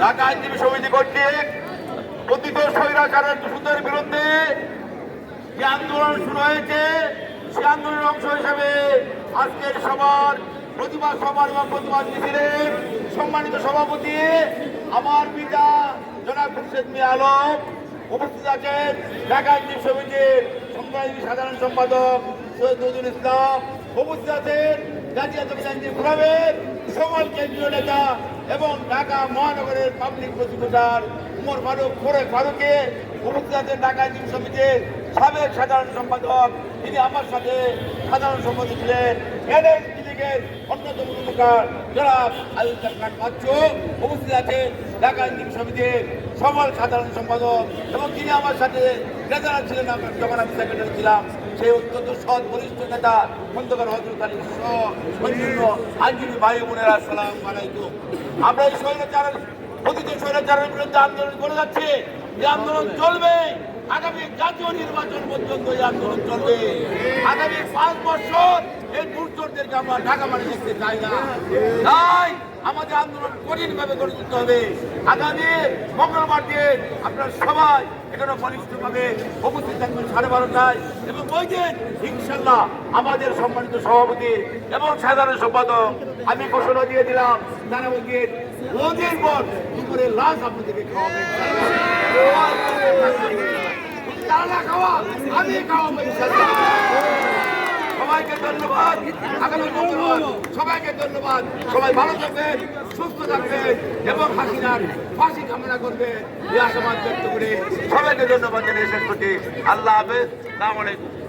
ঢাকা আইনজীবী সমিতি কর্তৃক কথিত স্বৈরাচারের দূষণের বিরুদ্ধে যে আন্দোলন শুরু হয়েছে সে আন্দোলনের অংশ হিসেবে আজকের সবার প্রতিবাদ সভা এবং প্রতিবাদ মিছিলের সম্মানিত সভাপতি আমার পিতা জনাব খুরশেদ মিয়া আলম উপস্থিত আছেন। ঢাকা আইনজীবী সমিতির সংগ্রামী সাধারণ সম্পাদক সৈয়দ নজরুল ইসলাম উপস্থিত আছেন। জাতীয়তাবাদী আইনজীবী ফোরামের সকল কেন্দ্রীয় নেতা এবং ঢাকা মহানগরের পাবলিক প্রসিকিউটর উমর ফারুকে উপস্থিত আছেন। ঢাকা আইনজীবী সমিতির সাবেক সাধারণ সম্পাদক, তিনি আমার সাথে সাধারণ সম্পাদক ছিলেন। লীগের অন্যতম প্রমুখার জনাব আলিউল্লাহ খান বাচ্চু উপস্থিত আছেন। ঢাকা আইনজীবী সমিতির সকল সাধারণ সম্পাদক এবং তিনি আমার সাথে ট্রেজারার ছিলেন যখন আমি সেক্রেটারি ছিলাম, সেই অত্যন্ত সৎ বরিষ্ঠ নেতা খন্দকার হযরত আলী সহ অন্যান্য আইনজীবী ভাই বোনেরা আসসালামু আলাইকুম। আমরা এই স্বৈরাচারের কথিত স্বৈরাচারের বিরুদ্ধে আন্দোলন করে যাচ্ছি। এই আন্দোলন চলবে আগামী জাতীয় নির্বাচন পর্যন্ত। এই আন্দোলন চলবে আগামী 5 বছর। এই দুর্যোগদেরকে আমরা ঢাকা মাঠে দেখতে চাই না। তাই আমাদের আন্দোলন কঠিনভাবে গড়ে তুলতে হবে। আগামী মঙ্গলবার দিন আপনারা সবাই এখানে বলিষ্ঠভাবে উপস্থিত থাকবেন 12:30টায় এবং ওই দিন ইনশাল্লাহ আমাদের সম্মানিত সভাপতি এবং সাধারণ সম্পাদক আমি ঘোষণা দিয়ে দিলাম, তারা ওদের পর দুপুরে লাশ আপনাদেরকে খাওয়াবেন। খাওয়া আমি খাওয়াবো ইনশাল্লাহ। সবাইকে ধন্যবাদ। আগামী মঙ্গলবার সবাইকে ধন্যবাদ। সবাই ভালো থাকবেন, সুস্থ থাকবেন এবং হাসিনার ফাঁসি কামনা করবেন এই আশাবাদ ব্যক্ত করে সবাইকে ধন্যবাদ জানিয়ে শেষ করছি। আল্লাহ হাফেজ। আসসালামু আলাইকুম।